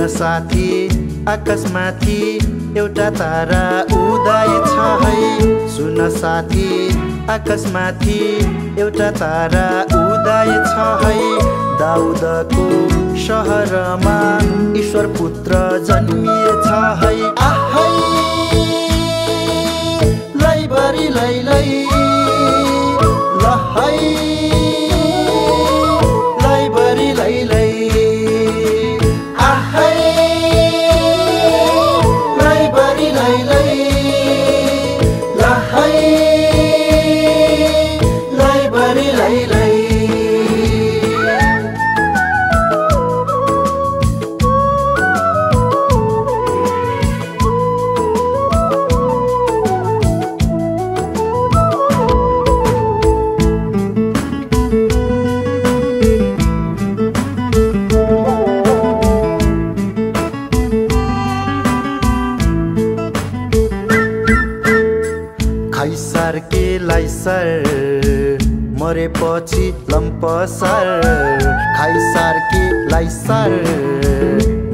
साथी आकाशमाथि एउटा तारा उदय छ है। सुन साथी आकाशमाथि एउटा तारा उदय छ है। दाउदको शहरमा ईश्वर पुत्र जन्मिएछ है। आहै लैबरी लै लहै लैबरी लै मरेपछि लम्पसार खाइसार के लाइसार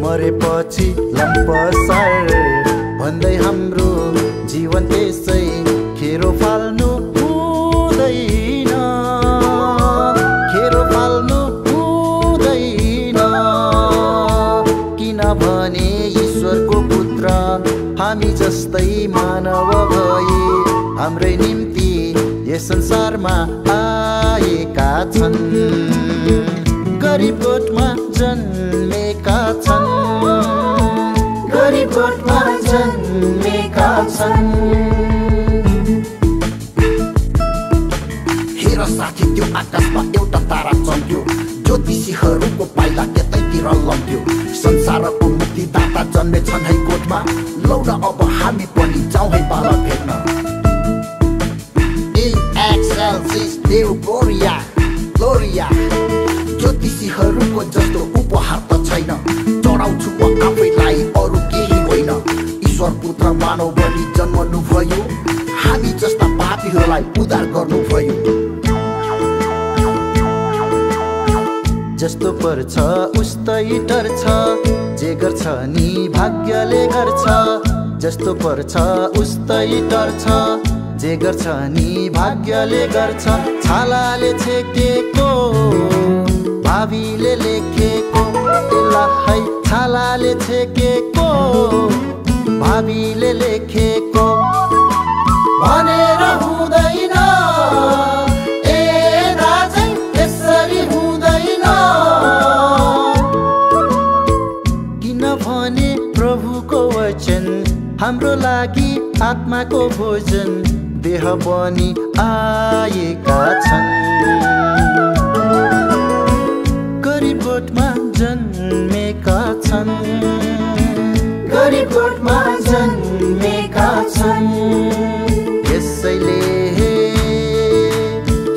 मरेपछि लम्पसार भन्दै हाम्रो जीवन त्यसै खेरो फाल्नु हुँदैन खेरो फाल्नु हुँदैन किनभने ईश्वरको पुत्र हामी जस्तै मानव भए हाम्रै निम्ति यस संसारमा आएका छन्। गरिब गोठमा जन्मेका छन् गरिब गोठमा जन्मेका छन्। हेर साथी त्यो आकाशमा एउटा तारा चम्क्यो ज्योतिषीहरूको पाइला त्यतैतिर लम्क्यो संसारको मुक्तिदाता जन्मेछन् है गोठमा लौ न अब हामी पनि जाउँ है बालक हेर्न। देव ग्लोरिया ग्लोरिया ज्योतिषीहरूको जस्तो उपहार त छैन चढाउँछु म आफैलाई अरू केही होइन। ईश्वर पुत्र मानव बनी जन्मनु भयो हामी जस्ता पापीहरूलाई उद्धार गर्नु भयो। जस्तो पर्छ उस्तै टर्छ जे गर्छ नि भाग्यले गर्छ। जस्तो पर्छ उस्तै टर्छ जे गर्छ नि भाग्यले गर्छ। छालाले छेकेको भावीले लेखेको है छालाले छेकेको भावीले लेखेको भनेर हुँदैन ए दाजै यसरी हुँदैन किनभने प्रभुको वचन हाम्रो लागि आत्माको भोजन देह बनी आएका छन्। गरिब गोठमा जन्मेका छन् गरिब गोठमा जन्मेका छन्। यसैले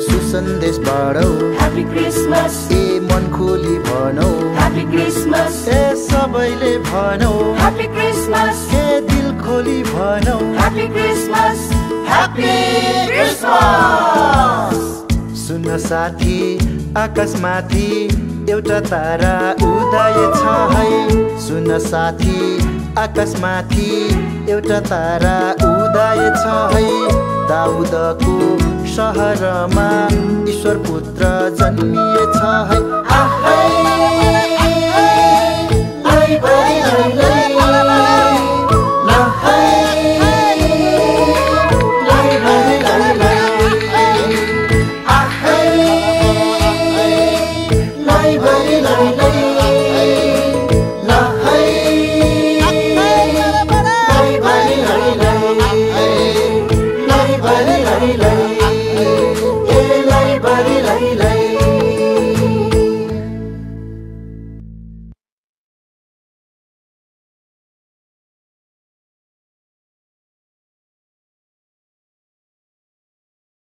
सुसन्देश बाँडौ ह्यापी क्रिसमस ए मन खोली भनौ ह्यापी क्रिसमस ए सबैले भनौ ह्यापी क्रिसमस ए दिल खोली भनौ ह्यापी क्रिसमस ह्यापी क्रिसमस। सुन साथी आकाशमाथि एउटा तारा उदय छ है। सुन साथी आकाशमाथि एउटा तारा उदय छ है। दाउदको शहरमा ईश्वर पुत्र जन्मिए